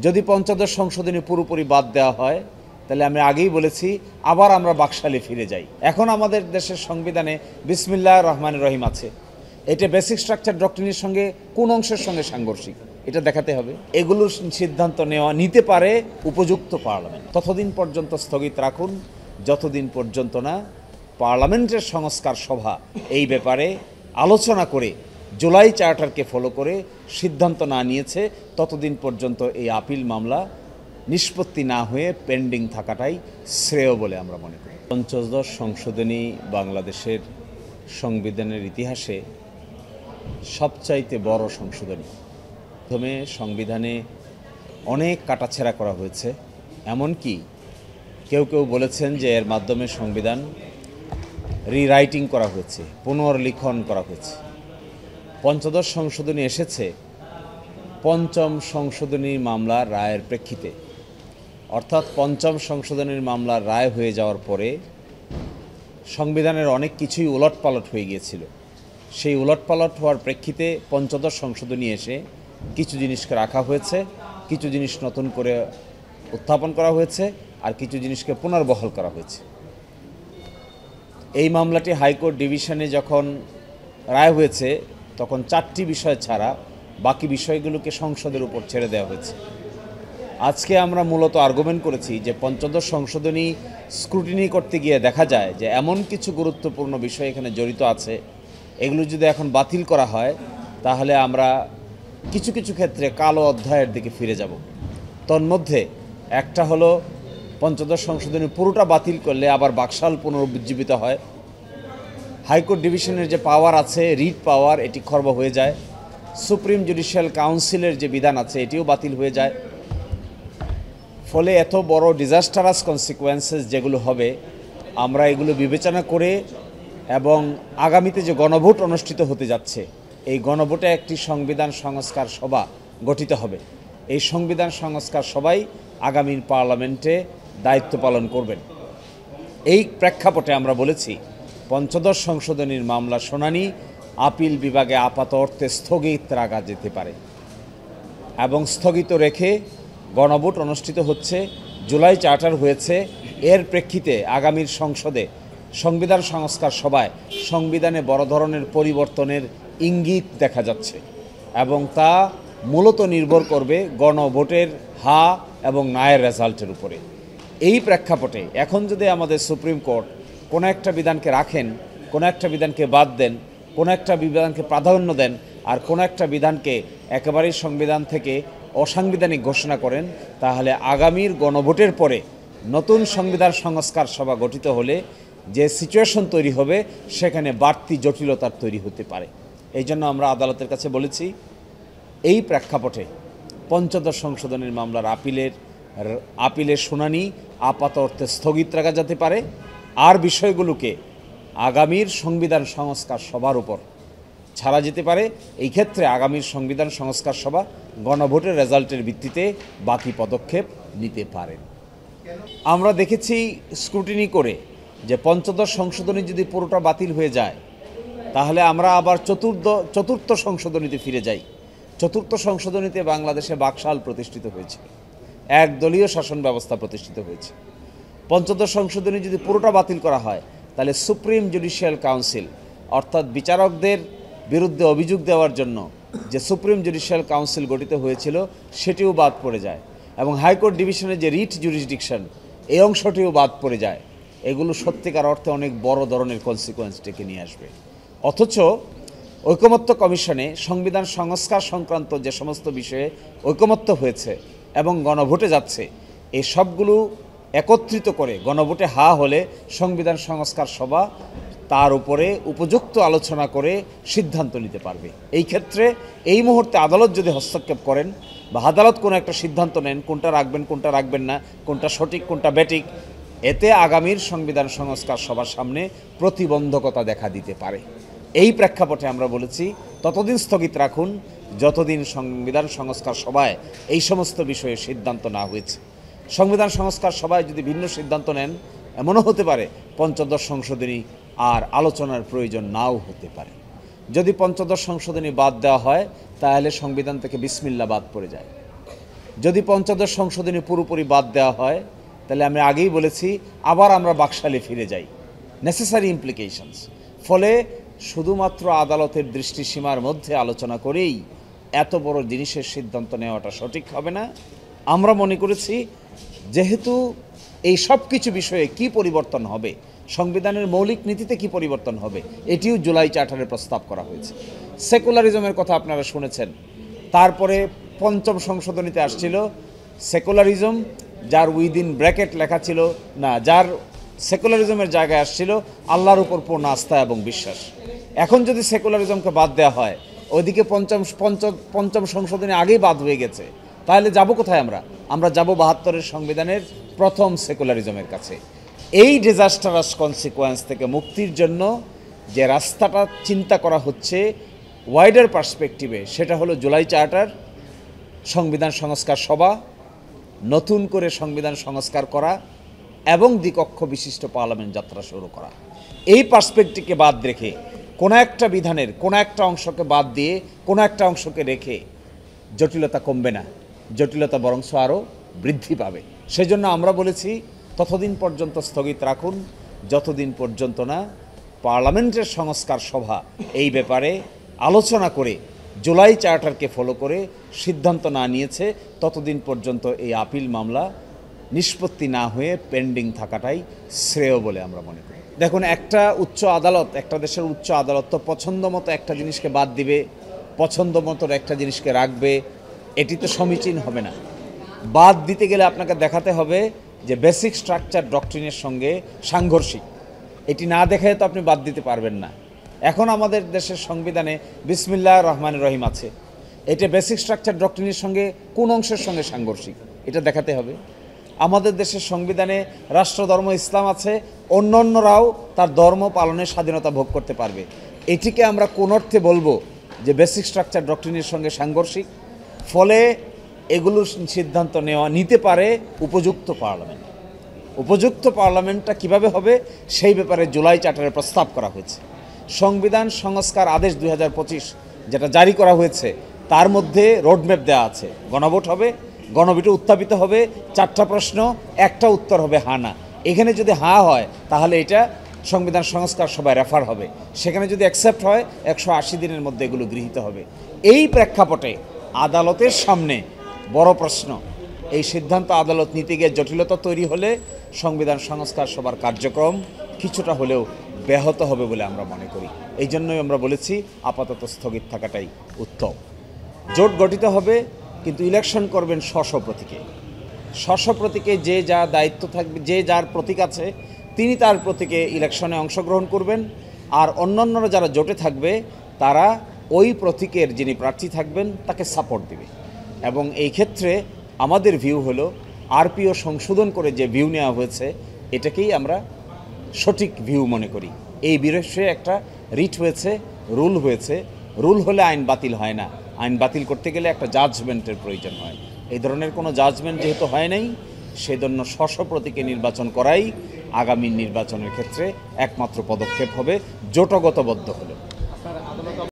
যদি পঞ্চদশ সংশোধনী পুরোপুরি বাদ দেওয়া হয় তাহলে আমি আগেই বলেছি আবার আমরা বাকশালে ফিরে যাই। এখন আমাদের দেশের সংবিধানে বিসমিল্লাহির রহমানির রহিম আছে, এটা বেসিক স্ট্রাকচার ডক্ট্রিনের সঙ্গে কোন অংশের সঙ্গে সাংঘর্ষিক এটা দেখাতে হবে। এগুলোর সিদ্ধান্ত নিতে পারে উপযুক্ত পার্লামেন্ট। ততদিন পর্যন্ত স্থগিত রাখুন যতদিন পর্যন্ত না পার্লামেন্টের সংস্কার সভা এই ব্যাপারে আলোচনা করে জুলাই চার্টারকে ফলো করে সিদ্ধান্ত না নিয়েছে, ততদিন পর্যন্ত এই আপিল মামলা নিষ্পত্তি না হয়ে পেন্ডিং থাকাটাই শ্রেয় বলে আমরা মনে করি। পঞ্চদশ সংশোধনী বাংলাদেশের সংবিধানের ইতিহাসে সবচাইতে বড় সংশোধনী। প্রথমে সংবিধানে অনেক কাটাছেঁড়া করা হয়েছে, এমনকি কেউ কেউ বলেছেন যে এর মাধ্যমে সংবিধান রিরাইটিং করা হয়েছে, পুনর্লিখন করা হয়েছে। পঞ্চদশ সংশোধনী এসেছে পঞ্চম সংশোধনী মামলার রায়ের প্রেক্ষিতে, অর্থাৎ পঞ্চম সংশোধনীর মামলার রায় হয়ে যাওয়ার পরে সংবিধানের অনেক কিছুই উলটপালট হয়ে গিয়েছিল। সেই উলটপালট হওয়ার প্রেক্ষিতে পঞ্চদশ সংশোধনী এসে কিছু জিনিসকে রাখা হয়েছে, কিছু জিনিস নতুন করে উত্থাপন করা হয়েছে, আর কিছু জিনিসকে পুনর্বহাল করা হয়েছে। এই মামলাটি হাইকোর্ট ডিভিশনে যখন রায় হয়েছে তখন 4টি বিষয় ছাড়া বাকি বিষয়গুলোকে সংসদের উপর ছেড়ে দেওয়া হয়েছে। আজকে আমরা মূলত আর্গুমেন্ট করেছি যে পঞ্চদশ সংশোধনী স্ক্রুটিনি করতে গিয়ে দেখা যায় যে এমন কিছু গুরুত্বপূর্ণ বিষয় এখানে জড়িত আছে, এগুলো যদি এখন বাতিল করা হয় তাহলে আমরা কিছু কিছু ক্ষেত্রে কালো অধ্যায়ের দিকে ফিরে যাব। তন্মধ্যে একটা হলো পঞ্চদশ সংশোধনী পুরোটা বাতিল করলে আবার বাকশাল পুনরুজ্জীবিত হয়। হাইকোর্ট ডিভিশনের যে পাওয়ার আছে, রিট পাওয়ার, এটি খর্ব হয়ে যায়। সুপ্রিম জুডিশিয়াল কাউন্সিলের যে বিধান আছে এটিও বাতিল হয়ে যায়। ফলে এত বড় ডিজাস্টারাস কনসিকুয়েন্সেস যেগুলো হবে আমরা এগুলো বিবেচনা করে এবং আগামীতে যে গণভোট অনুষ্ঠিত হতে যাচ্ছে এই গণভোটে একটি সংবিধান সংস্কার সভা গঠিত হবে। এই সংবিধান সংস্কার সভাই আগামীর পার্লামেন্টে দায়িত্ব পালন করবেন। এই প্রেক্ষাপটে আমরা বলেছি পঞ্চদশ সংশোধনীর মামলা শুনানি আপিল বিভাগে আপাত অর্থে স্থগিত রাখা যেতে পারে এবং স্থগিত রেখে গণভোট অনুষ্ঠিত হচ্ছে। জুলাই চার্টার হয়েছে, এর প্রেক্ষিতে আগামীর সংসদে সংবিধান সংস্কার সভায় সংবিধানে বড় ধরনের পরিবর্তনের ইঙ্গিত দেখা যাচ্ছে এবং তা মূলত নির্ভর করবে গণভোটের হা এবং নায়ের রেজাল্টের উপরে। এই প্রেক্ষাপটে এখন যদি আমাদের সুপ্রিম কোর্ট কোনো একটা বিধানকে রাখেন, কোনো একটা বিধানকে বাদ দেন, কোনো একটা বিধানকে প্রাধান্য দেন, আর কোনো একটা বিধানকে একেবারেই সংবিধান থেকে অসাংবিধানিক ঘোষণা করেন, তাহলে আগামীর গণভোটের পরে নতুন সংবিধান সংস্কার সভা গঠিত হলে যে সিচুয়েশন তৈরি হবে সেখানে বাড়তি জটিলতার তৈরি হতে পারে। এই জন্য আমরা আদালতের কাছে বলেছি এই প্রেক্ষাপটে পঞ্চদশ সংশোধনীর মামলার আপিলের শুনানি আপাত অর্থে স্থগিত রাখা যেতে পারে, আর বিষয়গুলোকে আগামীর সংবিধান সংস্কার সভার উপর ছাড়া যেতে পারে। এই ক্ষেত্রে আগামীর সংবিধান সংস্কার সভা গণভোটের রেজাল্টের ভিত্তিতে বাকি পদক্ষেপ নিতে পারে। আমরা দেখেছি স্ক্রুটিনি করে যে পঞ্চদশ সংশোধনী যদি পুরোটা বাতিল হয়ে যায় তাহলে আমরা আবার চতুর্থ সংশোধনীতে ফিরে যাই। চতুর্থ সংশোধনীতে বাংলাদেশে বাকশাল প্রতিষ্ঠিত হয়েছে, একদলীয় শাসন ব্যবস্থা প্রতিষ্ঠিত হয়েছে। পঞ্চদশ সংশোধনী যদি পুরোটা বাতিল করা হয় তাহলে সুপ্রিম জুডিশিয়াল কাউন্সিল, অর্থাৎ বিচারকদের বিরুদ্ধে অভিযোগ দেওয়ার জন্য যে সুপ্রিম জুডিশিয়াল কাউন্সিল গঠিত হয়েছিল সেটিও বাদ পড়ে যায় এবং হাইকোর্ট ডিভিশনের যে রিট জুরিসডিকশন এই অংশটিও বাদ পড়ে যায়। এগুলো সত্যিকার অর্থে অনেক বড় ধরনের কনসিকুয়েন্স ডেকে নিয়ে আসবে। অথচ ঐকমত্য কমিশনে সংবিধান সংস্কার সংক্রান্ত যে সমস্ত বিষয়ে ঐকমত্য হয়েছে এবং গণভোটে যাচ্ছে, এই সবগুলো একত্রিত করে গণভোটে হা হলে সংবিধান সংস্কার সভা তার উপরে উপযুক্ত আলোচনা করে সিদ্ধান্ত নিতে পারবে। এই ক্ষেত্রে এই মুহূর্তে আদালত যদি হস্তক্ষেপ করেন বা আদালত কোনো একটা সিদ্ধান্ত নেন কোনটা রাখবেন কোনটা রাখবেন না, কোনটা সঠিক কোনটা ব্যাটিক, এতে আগামীর সংবিধান সংস্কার সভার সামনে প্রতিবন্ধকতা দেখা দিতে পারে। এই প্রেক্ষাপটে আমরা বলেছি ততদিন স্থগিত রাখুন যতদিন সংবিধান সংস্কার সভায় এই সমস্ত বিষয়ে সিদ্ধান্ত না হয়েছে। সংবিধান সংস্কার সভায় যদি ভিন্ন সিদ্ধান্ত নেন এমনও হতে পারে পঞ্চদশ সংশোধনী আর আলোচনার প্রয়োজন নাও হতে পারে। যদি পঞ্চদশ সংশোধনী বাদ দেওয়া হয় তাহলে সংবিধান থেকে বিসমিল্লাহ বাদ পড়ে যায়। যদি পঞ্চদশ সংশোধনী পুরোপুরি বাদ দেওয়া হয় তাহলে আমি আগেই বলেছি আবার আমরা বাকশালে ফিরে যাই, নেসেসারি ইমপ্লিকেশনস। ফলে শুধুমাত্র আদালতের দৃষ্টিসীমার মধ্যে আলোচনা করেই এত বড় জিনিসের সিদ্ধান্ত নেওয়াটা সঠিক হবে না। আমরা মনে করেছি যেহেতু এই সব কিছু বিষয়ে কি পরিবর্তন হবে, সংবিধানের মৌলিক নীতিতে কি পরিবর্তন হবে, এটিও জুলাই চার্টারে প্রস্তাব করা হয়েছে। সেকুলারিজমের কথা আপনারা শুনেছেন। তারপরে পঞ্চম সংশোধনীতে আসছিল সেকুলারিজম, যার উইদিন ব্র্যাকেট লেখা ছিল না, যার সেকুলারিজমের জায়গায় আসছিল আল্লাহর উপর পূর্ণ আস্থা এবং বিশ্বাস। এখন যদি সেকুলারিজমকে বাদ দেওয়া হয়, ওইদিকে পঞ্চম সংশোধনী আগেই বাদ হয়ে গেছে, তাহলে যাব কোথায়? আমরা যাব ৭২-এর সংবিধানের প্রথম সেকুলারিজমের কাছে। এই ডিজাস্টারাস কনসিকোয়েন্স থেকে মুক্তির জন্য যে রাস্তাটা চিন্তা করা হচ্ছে ওয়াইডার পার্সপেক্টিভে, সেটা হলো জুলাই চার্টার, সংবিধান সংস্কার সভা, নতুন করে সংবিধান সংস্কার করা এবং দ্বিকক্ষ বিশিষ্ট পার্লামেন্ট যাত্রা শুরু করা। এই পার্সপেক্টিভকে বাদ রেখে কোনো একটা বিধানের কোনো একটা অংশকে বাদ দিয়ে কোনো একটা অংশকে রেখে জটিলতা কমবে না, জটিলতা বরঞ্চ আরও বৃদ্ধি পাবে। সেজন্য আমরা বলেছি ততদিন পর্যন্ত স্থগিত রাখুন যতদিন পর্যন্ত না পার্লামেন্টের সংস্কার সভা এই ব্যাপারে আলোচনা করে জুলাই চার্টারকে ফলো করে সিদ্ধান্ত না নিয়েছে, ততদিন পর্যন্ত এই আপিল মামলা নিষ্পত্তি না হয়ে পেন্ডিং থাকাটাই শ্রেয় বলে আমরা মনে করি। দেখুন, একটা উচ্চ আদালত, একটা দেশের উচ্চ আদালত তো পছন্দ মতো একটা জিনিসকে বাদ দিবে, পছন্দ মতো একটা জিনিসকে রাখবে, এটি তো সমীচীন হবে না। বাদ দিতে গেলে আপনাকে দেখাতে হবে যে বেসিক স্ট্রাকচার ডক্ট্রিনের সঙ্গে সাংঘর্ষিক। এটি না দেখায় তো আপনি বাদ দিতে পারবেন না। এখন আমাদের দেশের সংবিধানে বিসমিল্লাহির রহমানির রহিম আছে, এটা বেসিক স্ট্রাকচার ডক্ট্রিনের সঙ্গে কোন অংশের সঙ্গে সাংঘর্ষিক এটা দেখাতে হবে। আমাদের দেশের সংবিধানে রাষ্ট্রধর্ম ইসলাম আছে, অন্যান্যরাও তার ধর্ম পালনের স্বাধীনতা ভোগ করতে পারবে। এটিকে আমরা কোন অর্থে বলবো যে বেসিক স্ট্রাকচার ডক্ট্রিনের সঙ্গে সাংঘর্ষিক? ফলে এগুলোর সিদ্ধান্ত নিতে পারে উপযুক্ত পার্লামেন্ট। উপযুক্ত পার্লামেন্টটা কিভাবে হবে সেই ব্যাপারে জুলাই চার্টারে প্রস্তাব করা হয়েছে। সংবিধান সংস্কার আদেশ ২০২৫ যেটা জারি করা হয়েছে তার মধ্যে রোডম্যাপ দেওয়া আছে। গণভোট হবে, গণভোটে উত্থাপিত হবে ৪টা প্রশ্ন, একটা উত্তর হবে হা না। এখানে যদি হা হয় তাহলে এটা সংবিধান সংস্কার সভায় রেফার হবে, সেখানে যদি অ্যাকসেপ্ট হয় ১৮০ দিনের মধ্যে এগুলো গৃহীত হবে। এই প্রেক্ষাপটে আদালতের সামনে বড় প্রশ্ন, এই সিদ্ধান্ত আদালত নিতে গিয়ে জটিলতা তৈরি হলে সংবিধান সংস্কার সভার কার্যক্রম কিছুটা হলেও ব্যাহত হবে বলে আমরা মনে করি। এই জন্যই আমরা বলেছি আপাতত স্থগিত থাকাটাই উত্তম। জোট গঠিত হবে, কিন্তু ইলেকশন করবেন স্ব প্রতীকে। স্ব প্রতীকে যে যা দায়িত্ব থাকবে, যে যার প্রতীক আছে তিনি তার প্রতীকে ইলেকশনে অংশগ্রহণ করবেন, আর অন্যান্যরা যারা জোটে থাকবে তারা ওই প্রতীকের যিনি প্রার্থী থাকবেন তাকে সাপোর্ট দেবে। এবং এই ক্ষেত্রে আমাদের ভিউ হলো আরপিও সংশোধন করে যে ভিউ নেওয়া হয়েছে এটাকেই আমরা সঠিক ভিউ মনে করি। এই বিষয়ে একটা রিট হয়েছে, রুল হয়েছে। রুল হলে আইন বাতিল হয় না, আইন বাতিল করতে গেলে একটা জাজমেন্টের প্রয়োজন হয়। এই ধরনের কোনো জাজমেন্ট যেহেতু হয় নাই, সেজন্য স্ব প্রতীকে নির্বাচন করাই আগামী নির্বাচনের ক্ষেত্রে একমাত্র পদক্ষেপ হবে, জোটগতবদ্ধ হলো।